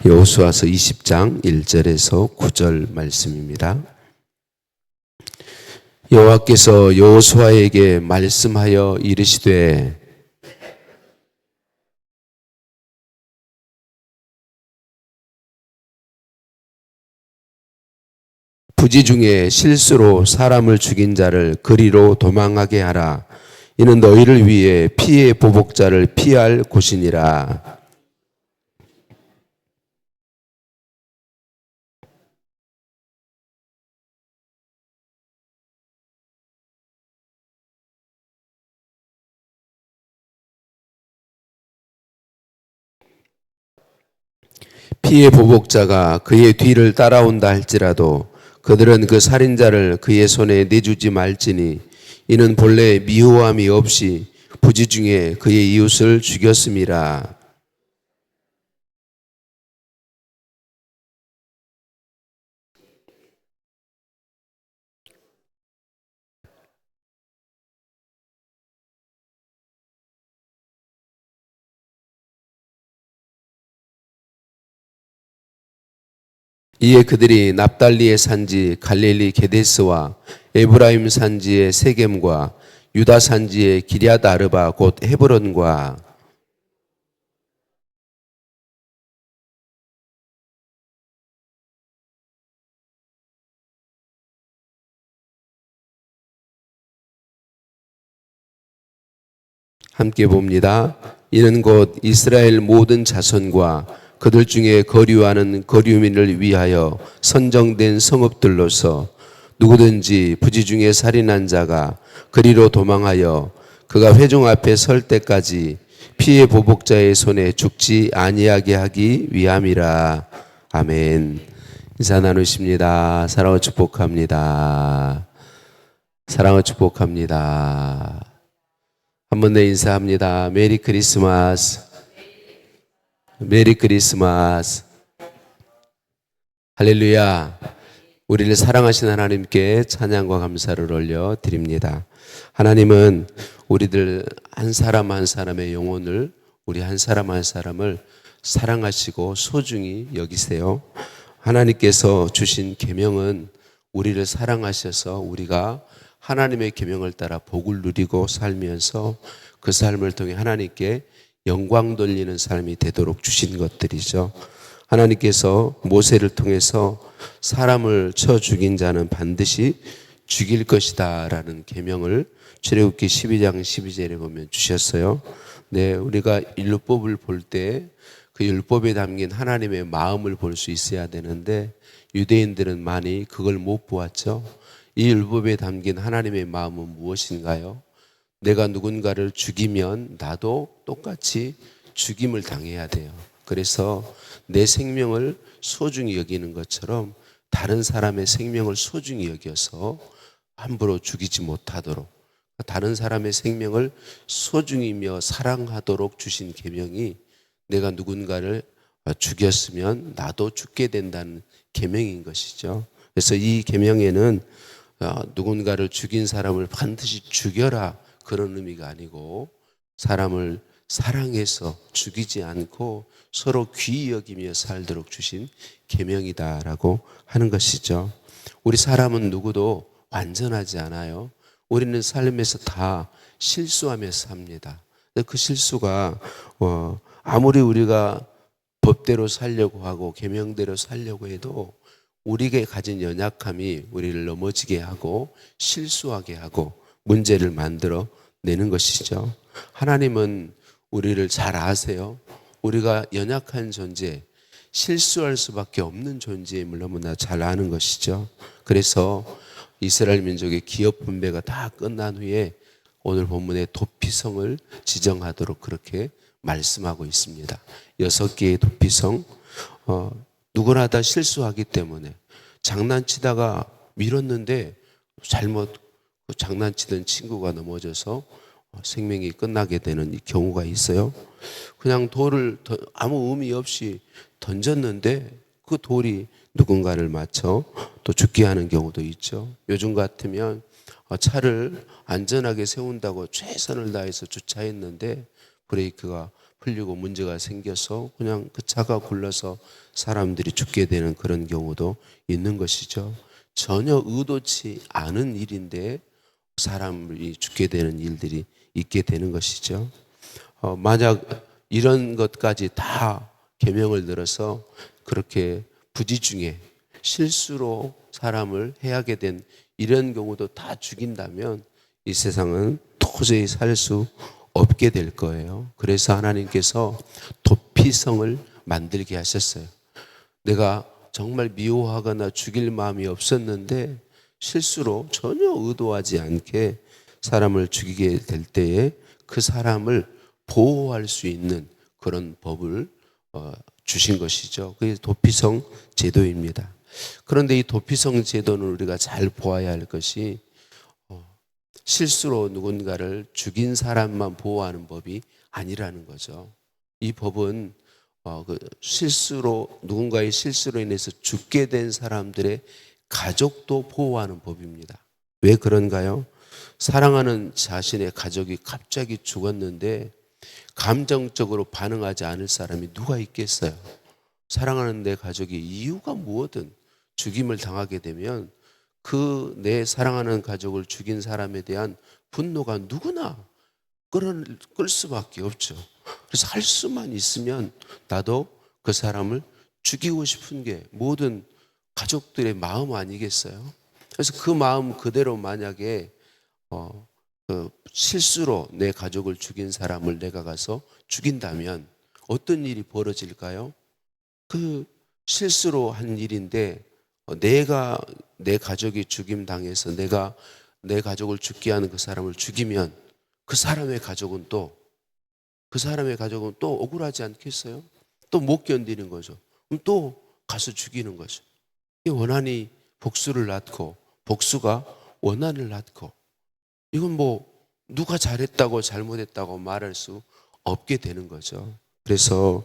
여호수아서 20장 1절에서 9절 말씀입니다. 여호와께서 여호수아에게 말씀하여 이르시되 부지 중에 실수로 사람을 죽인 자를 그리로 도망하게 하라. 이는 너희를 위해 피의 보복자를 피할 곳이니라. 피의 보복자가 그의 뒤를 따라온다 할지라도 그들은 그 살인자를 그의 손에 내주지 말지니 이는 본래 미호함이 없이 부지 중에 그의 이웃을 죽였음이라. 이에 그들이 납달리의 산지 갈릴리 게데스와 에브라임 산지의 세겜과 유다 산지의 기럇 아르바 곧 헤브론과 함께 봅니다. 이는 곧 이스라엘 모든 자손과 그들 중에 거류하는 거류민을 위하여 선정된 성읍들로서 누구든지 부지 중에 살인한 자가 그리로 도망하여 그가 회중 앞에 설 때까지 피의 보복자의 손에 죽지 아니하게 하기 위함이라. 아멘. 인사 나누십니다. 사랑을 축복합니다. 사랑을 축복합니다. 한번 더 인사합니다. 메리 크리스마스. 메리 크리스마스. 할렐루야. 우리를 사랑하신 하나님께 찬양과 감사를 올려드립니다. 하나님은 우리들 한 사람 한 사람의 영혼을, 우리 한 사람 한 사람을 사랑하시고 소중히 여기세요. 하나님께서 주신 계명은 우리를 사랑하셔서 우리가 하나님의 계명을 따라 복을 누리고 살면서 그 삶을 통해 하나님께 영광 돌리는 삶이 되도록 주신 것들이죠. 하나님께서 모세를 통해서 사람을 쳐 죽인 자는 반드시 죽일 것이다 라는 계명을 출애굽기 12장 12절에 보면 주셨어요. 네, 우리가 율법을 볼 때 그 율법에 담긴 하나님의 마음을 볼 수 있어야 되는데 유대인들은 많이 그걸 못 보았죠. 이 율법에 담긴 하나님의 마음은 무엇인가요? 내가 누군가를 죽이면 나도 똑같이 죽임을 당해야 돼요. 그래서 내 생명을 소중히 여기는 것처럼 다른 사람의 생명을 소중히 여겨서 함부로 죽이지 못하도록, 다른 사람의 생명을 소중히며 사랑하도록 주신 계명이 내가 누군가를 죽였으면 나도 죽게 된다는 계명인 것이죠. 그래서 이 계명에는 누군가를 죽인 사람을 반드시 죽여라 그런 의미가 아니고 사람을 사랑해서 죽이지 않고 서로 귀히 여기며 살도록 주신 계명이다라고 하는 것이죠. 우리 사람은 누구도 완전하지 않아요. 우리는 삶에서 다 실수하며 삽니다. 그 실수가 아무리 우리가 법대로 살려고 하고 계명대로 살려고 해도 우리에게 가진 연약함이 우리를 넘어지게 하고 실수하게 하고 문제를 만들어 내는 것이죠. 하나님은 우리를 잘 아세요. 우리가 연약한 존재, 실수할 수밖에 없는 존재임을 너무나 잘 아는 것이죠. 그래서 이스라엘 민족의 기업 분배가 다 끝난 후에 오늘 본문의 도피성을 지정하도록 그렇게 말씀하고 있습니다. 6개의 도피성, 누구나 다 실수하기 때문에 장난치다가 밀었는데 잘못 장난치던 친구가 넘어져서 생명이 끝나게 되는 경우가 있어요. 그냥 돌을 아무 의미 없이 던졌는데 그 돌이 누군가를 맞춰 또 죽게 하는 경우도 있죠. 요즘 같으면 차를 안전하게 세운다고 최선을 다해서 주차했는데 브레이크가 흘리고 문제가 생겨서 그냥 그 차가 굴러서 사람들이 죽게 되는 그런 경우도 있는 것이죠. 전혀 의도치 않은 일인데 사람이 죽게 되는 일들이 있게 되는 것이죠. 만약 이런 것까지 다 계명을 들어서 그렇게 부지중에 실수로 사람을 해하게 된 이런 경우도 다 죽인다면 이 세상은 도저히 살 수 없게 될 거예요. 그래서 하나님께서 도피성을 만들게 하셨어요. 내가 정말 미워하거나 죽일 마음이 없었는데 실수로 전혀 의도하지 않게 사람을 죽이게 될 때에 그 사람을 보호할 수 있는 그런 법을 주신 것이죠. 그게 도피성 제도입니다. 그런데 이 도피성 제도는 우리가 잘 보아야 할 것이 실수로 누군가를 죽인 사람만 보호하는 법이 아니라는 거죠. 이 법은 누군가의 실수로 인해서 죽게 된 사람들의 가족도 보호하는 법입니다. 왜 그런가요? 사랑하는 자신의 가족이 갑자기 죽었는데 감정적으로 반응하지 않을 사람이 누가 있겠어요? 사랑하는 내 가족이 이유가 무엇든 죽임을 당하게 되면 그 내 사랑하는 가족을 죽인 사람에 대한 분노가 누구나 끌 수밖에 없죠. 그래서 할 수만 있으면 나도 그 사람을 죽이고 싶은 게 모든 가족들의 마음 아니겠어요? 그래서 그 마음 그대로 만약에 실수로 내 가족을 죽인 사람을 내가 가서 죽인다면 어떤 일이 벌어질까요? 그 실수로 한 일인데 내가 내 가족이 죽임 당해서 내가 내 가족을 죽게 하는 그 사람을 죽이면 그 사람의 가족은 또 억울하지 않겠어요? 또 못 견디는 거죠. 그럼 또 가서 죽이는 거죠. 이 원한이 복수를 낳고 복수가 원한을 낳고 이건 뭐 누가 잘했다고 잘못했다고 말할 수 없게 되는 거죠. 그래서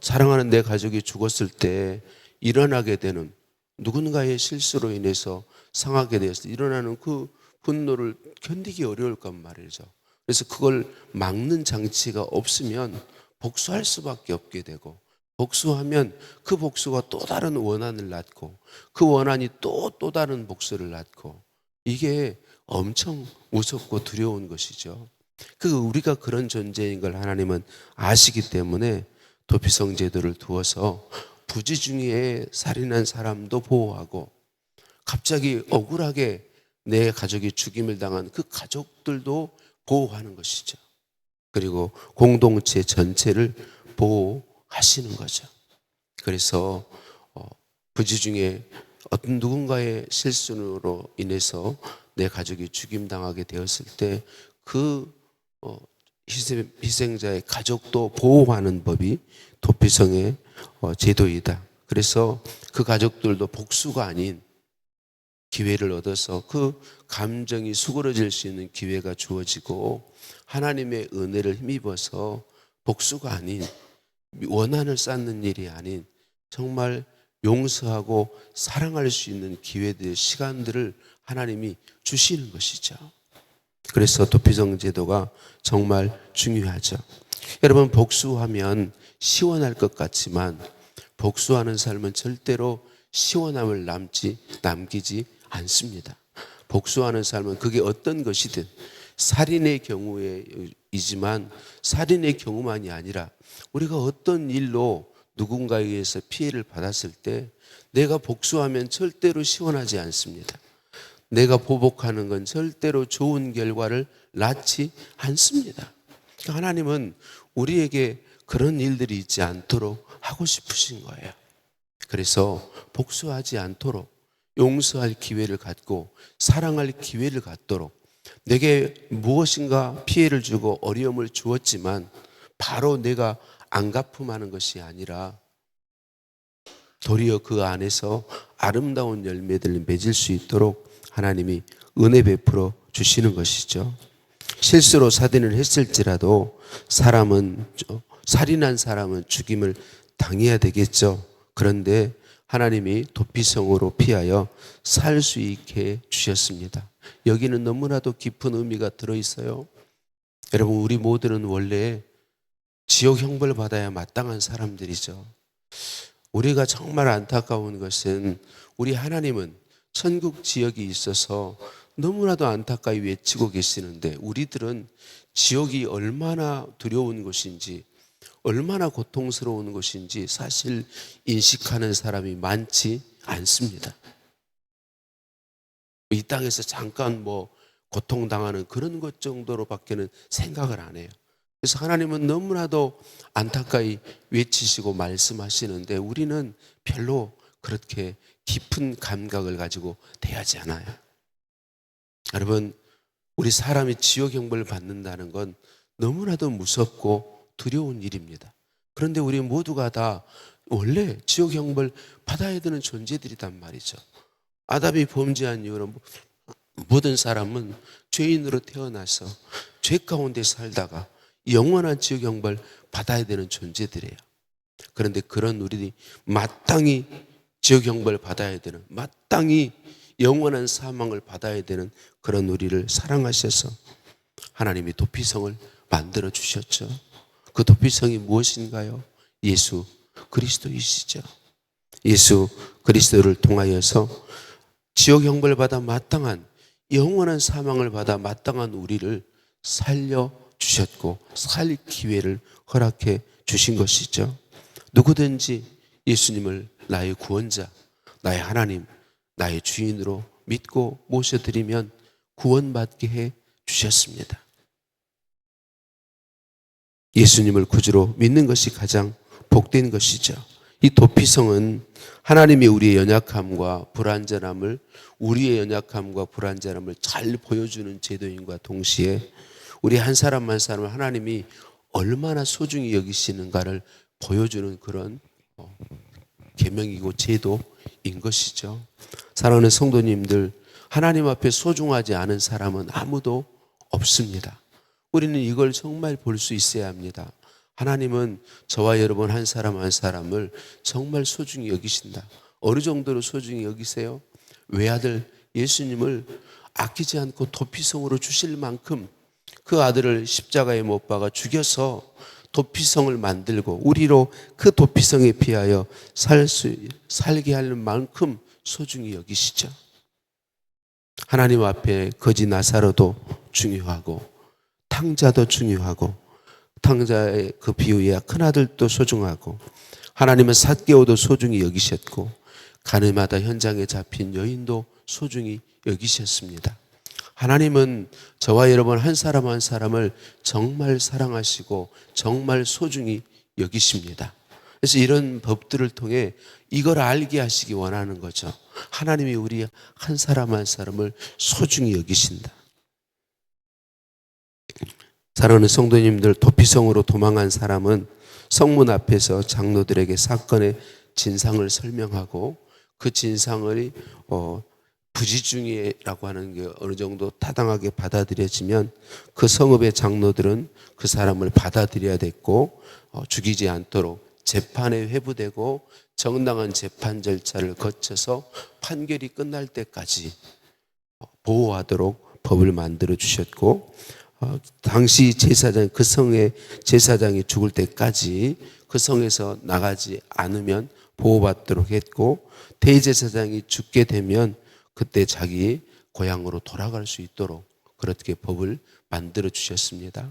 사랑하는 내 가족이 죽었을 때 일어나게 되는 누군가의 실수로 인해서 상하게 되어서 일어나는 그 분노를 견디기 어려울 건 말이죠. 그래서 그걸 막는 장치가 없으면 복수할 수밖에 없게 되고 복수하면 그 복수가 또 다른 원한을 낳고 그 원한이 또 다른 복수를 낳고 이게 엄청 무섭고 두려운 것이죠. 우리가 그런 존재인 걸 하나님은 아시기 때문에 도피성 제도를 두어서 부지중에 살인한 사람도 보호하고 갑자기 억울하게 내 가족이 죽임을 당한 그 가족들도 보호하는 것이죠. 그리고 공동체 전체를 보호하시는 거죠. 그래서 부지중에 어떤 누군가의 실수로 인해서 내 가족이 죽임당하게 되었을 때 그 희생자의 가족도 보호하는 법이 도피성의 제도이다. 그래서 그 가족들도 복수가 아닌 기회를 얻어서 그 감정이 수그러질 수 있는 기회가 주어지고 하나님의 은혜를 힘입어서 복수가 아닌 원한을 쌓는 일이 아닌 정말 용서하고 사랑할 수 있는 기회들, 시간들을 하나님이 주시는 것이죠. 그래서 도피성 제도가 정말 중요하죠. 여러분, 복수하면 시원할 것 같지만 복수하는 삶은 절대로 시원함을 남기지 않습니다. 복수하는 삶은 그게 어떤 것이든 살인의 경우이지만 살인의 경우만이 아니라 우리가 어떤 일로 누군가에 의해서 피해를 받았을 때 내가 복수하면 절대로 시원하지 않습니다. 내가 보복하는 건 절대로 좋은 결과를 낳지 않습니다. 하나님은 우리에게 그런 일들이 있지 않도록 하고 싶으신 거예요. 그래서 복수하지 않도록 용서할 기회를 갖고 사랑할 기회를 갖도록 내게 무엇인가 피해를 주고 어려움을 주었지만 바로 내가 안갚음하는 것이 아니라 도리어 그 안에서 아름다운 열매들을 맺을 수 있도록 하나님이 은혜 베풀어 주시는 것이죠. 실수로 살인을 했을지라도 살인한 사람은 죽임을 당해야 되겠죠. 그런데 하나님이 도피성으로 피하여 살 수 있게 주셨습니다. 여기는 너무나도 깊은 의미가 들어있어요. 여러분, 우리 모두는 원래 지옥 형벌 받아야 마땅한 사람들이죠. 우리가 정말 안타까운 것은 우리 하나님은 천국 지역이 있어서 너무나도 안타까이 외치고 계시는데 우리들은 지옥이 얼마나 두려운 곳인지, 얼마나 고통스러운 곳인지 사실 인식하는 사람이 많지 않습니다. 이 땅에서 잠깐 고통당하는 그런 것 정도로밖에는 생각을 안 해요. 그래서 하나님은 너무나도 안타까이 외치시고 말씀하시는데 우리는 별로 그렇게 깊은 감각을 가지고 대하지 않아요. 여러분, 우리 사람이 지옥 형벌을 받는다는 건 너무나도 무섭고 두려운 일입니다. 그런데 우리 모두가 다 원래 지옥 형벌 받아야 되는 존재들이란 말이죠. 아담이 범죄한 이후로 모든 사람은 죄인으로 태어나서 죄 가운데 살다가 영원한 지옥 형벌 받아야 되는 존재들이에요. 그런데 그런 우리들이 마땅히 지옥 형벌 받아야 되는, 마땅히 영원한 사망을 받아야 되는 그런 우리를 사랑하셔서 하나님이 도피성을 만들어 주셨죠. 그 도피성이 무엇인가요? 예수 그리스도이시죠. 예수 그리스도를 통하여서 지옥 형벌 받아 마땅한, 영원한 사망을 받아 마땅한 우리를 살려 주셨고 살 기회를 허락해 주신 것이죠. 누구든지 예수님을 나의 구원자, 나의 하나님, 나의 주인으로 믿고 모셔드리면 구원받게 해 주셨습니다. 예수님을 구주로 믿는 것이 가장 복된 것이죠. 이 도피성은 하나님이 우리의 연약함과 불완전함을, 우리의 연약함과 불완전함을 잘 보여주는 제도인과 동시에 우리 한 사람 한 사람을 하나님이 얼마나 소중히 여기시는가를 보여주는 그런 계명이고 제도인 것이죠. 사랑하는 성도님들, 하나님 앞에 소중하지 않은 사람은 아무도 없습니다. 우리는 이걸 정말 볼 수 있어야 합니다. 하나님은 저와 여러분 한 사람 한 사람을 정말 소중히 여기신다. 어느 정도로 소중히 여기세요? 외아들 예수님을 아끼지 않고 도피성으로 주실 만큼 그 아들을 십자가에 못 박아 죽여서 도피성을 만들고 우리로 그 도피성에 비하여 살게 하는 만큼 소중히 여기시죠. 하나님 앞에 거지 나사로도 중요하고 탕자도 중요하고 탕자의 그 비유에 큰아들도 소중하고 하나님은 삭개오도 소중히 여기셨고 가늠하다 현장에 잡힌 여인도 소중히 여기셨습니다. 하나님은 저와 여러분 한 사람 한 사람을 정말 사랑하시고 정말 소중히 여기십니다. 그래서 이런 법들을 통해 이걸 알게 하시기 원하는 거죠. 하나님이 우리 한 사람 한 사람을 소중히 여기신다. 사랑하는 성도님들, 도피성으로 도망한 사람은 성문 앞에서 장로들에게 사건의 진상을 설명하고 그 진상을 부지중이라고 하는 게 어느 정도 타당하게 받아들여지면 그 성읍의 장로들은 그 사람을 받아들여야 됐고 죽이지 않도록 재판에 회부되고 정당한 재판 절차를 거쳐서 판결이 끝날 때까지 보호하도록 법을 만들어 주셨고 당시 제사장, 그 성의 제사장이 죽을 때까지 그 성에서 나가지 않으면 보호받도록 했고 대제사장이 죽게 되면 그때 자기 고향으로 돌아갈 수 있도록 그렇게 법을 만들어 주셨습니다.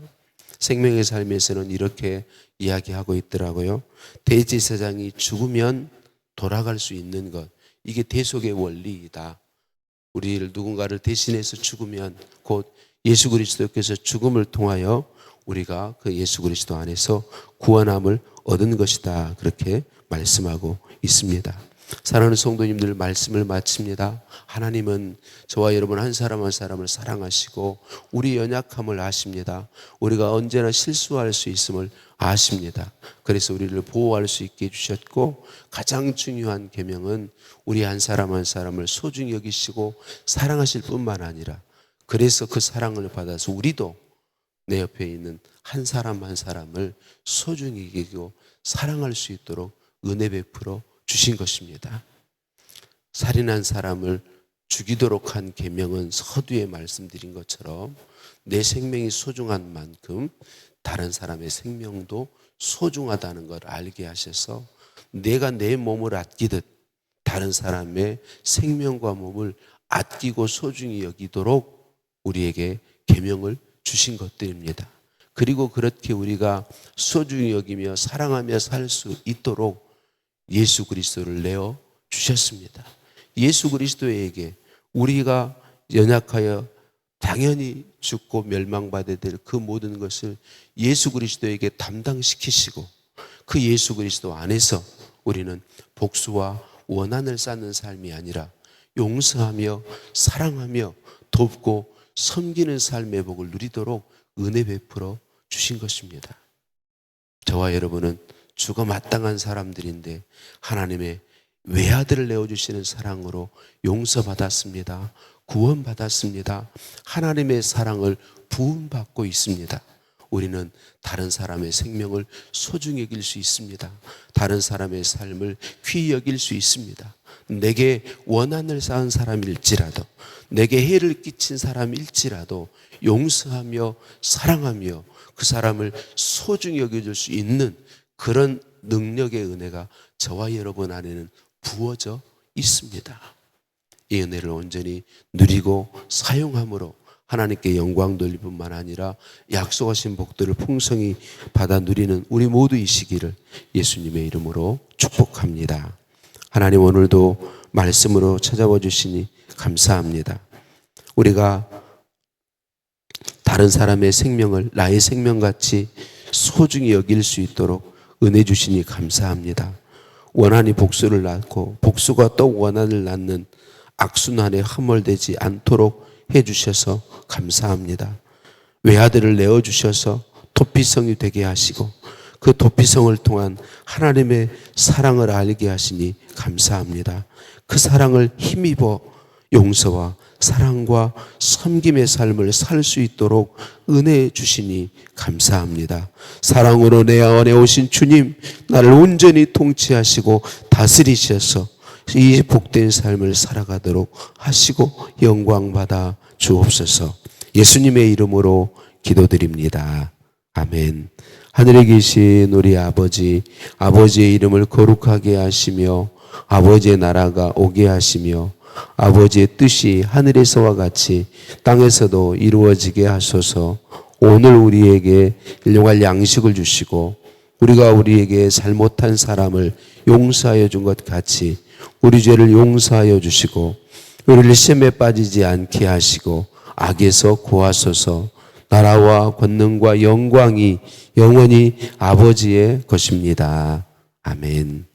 생명의 삶에서는 이렇게 이야기하고 있더라고요. 대제사장이 죽으면 돌아갈 수 있는 것, 이게 대속의 원리이다. 우리를 누군가를 대신해서 죽으면 곧 예수 그리스도께서 죽음을 통하여 우리가 그 예수 그리스도 안에서 구원함을 얻은 것이다. 그렇게 말씀하고 있습니다. 사랑하는 성도님들, 말씀을 마칩니다. 하나님은 저와 여러분 한 사람 한 사람을 사랑하시고 우리 연약함을 아십니다. 우리가 언제나 실수할 수 있음을 아십니다. 그래서 우리를 보호할 수 있게 해주셨고 가장 중요한 계명은 우리 한 사람 한 사람을 소중히 여기시고 사랑하실 뿐만 아니라 그래서 그 사랑을 받아서 우리도 내 옆에 있는 한 사람 한 사람을 소중히 여기고 사랑할 수 있도록 은혜 베풀어 주신 것입니다. 살인한 사람을 죽이도록 한 계명은 서두에 말씀드린 것처럼 내 생명이 소중한 만큼 다른 사람의 생명도 소중하다는 걸 알게 하셔서 내가 내 몸을 아끼듯 다른 사람의 생명과 몸을 아끼고 소중히 여기도록 우리에게 계명을 주신 것들입니다. 그리고 그렇게 우리가 소중히 여기며 사랑하며 살 수 있도록 예수 그리스도를 내어 주셨습니다. 예수 그리스도에게 우리가 연약하여 당연히 죽고 멸망받아야 될 그 모든 것을 예수 그리스도에게 담당시키시고 그 예수 그리스도 안에서 우리는 복수와 원한을 쌓는 삶이 아니라 용서하며 사랑하며 돕고 섬기는 삶의 복을 누리도록 은혜 베풀어 주신 것입니다. 저와 여러분은 죽어 마땅한 사람들인데 하나님의 외아들을 내어주시는 사랑으로 용서받았습니다. 구원받았습니다. 하나님의 사랑을 부음받고 있습니다. 우리는 다른 사람의 생명을 소중히 여길 수 있습니다. 다른 사람의 삶을 귀히 여길 수 있습니다. 내게 원한을 쌓은 사람일지라도, 내게 해를 끼친 사람일지라도 용서하며 사랑하며 그 사람을 소중히 여겨줄 수 있는 그런 능력의 은혜가 저와 여러분 안에는 부어져 있습니다. 이 은혜를 온전히 누리고 사용함으로 하나님께 영광 돌릴 뿐만 아니라 약속하신 복들을 풍성히 받아 누리는 우리 모두이시기를 예수님의 이름으로 축복합니다. 하나님, 오늘도 말씀으로 찾아와 주시니 감사합니다. 우리가 다른 사람의 생명을 나의 생명같이 소중히 여길 수 있도록 은혜 주시니 감사합니다. 원한이 복수를 낳고 복수가 또 원한을 낳는 악순환에 함몰되지 않도록 해주셔서 감사합니다. 외아들을 내어주셔서 도피성이 되게 하시고 그 도피성을 통한 하나님의 사랑을 알게 하시니 감사합니다. 그 사랑을 힘입어 용서와 사랑과 섬김의 삶을 살 수 있도록 은혜 주시니 감사합니다. 사랑으로 내 안에 오신 주님, 나를 온전히 통치하시고 다스리셔서 이 복된 삶을 살아가도록 하시고 영광받아 주옵소서. 예수님의 이름으로 기도드립니다. 아멘. 하늘에 계신 우리 아버지, 아버지의 이름을 거룩하게 하시며 아버지의 나라가 오게 하시며 아버지의 뜻이 하늘에서와 같이 땅에서도 이루어지게 하소서. 오늘 우리에게 일용할 양식을 주시고 우리가 우리에게 잘못한 사람을 용서하여 준 것 같이 우리 죄를 용서하여 주시고 우리를 시험에 빠지지 않게 하시고 악에서 구하소서. 나라와 권능과 영광이 영원히 아버지의 것입니다. 아멘.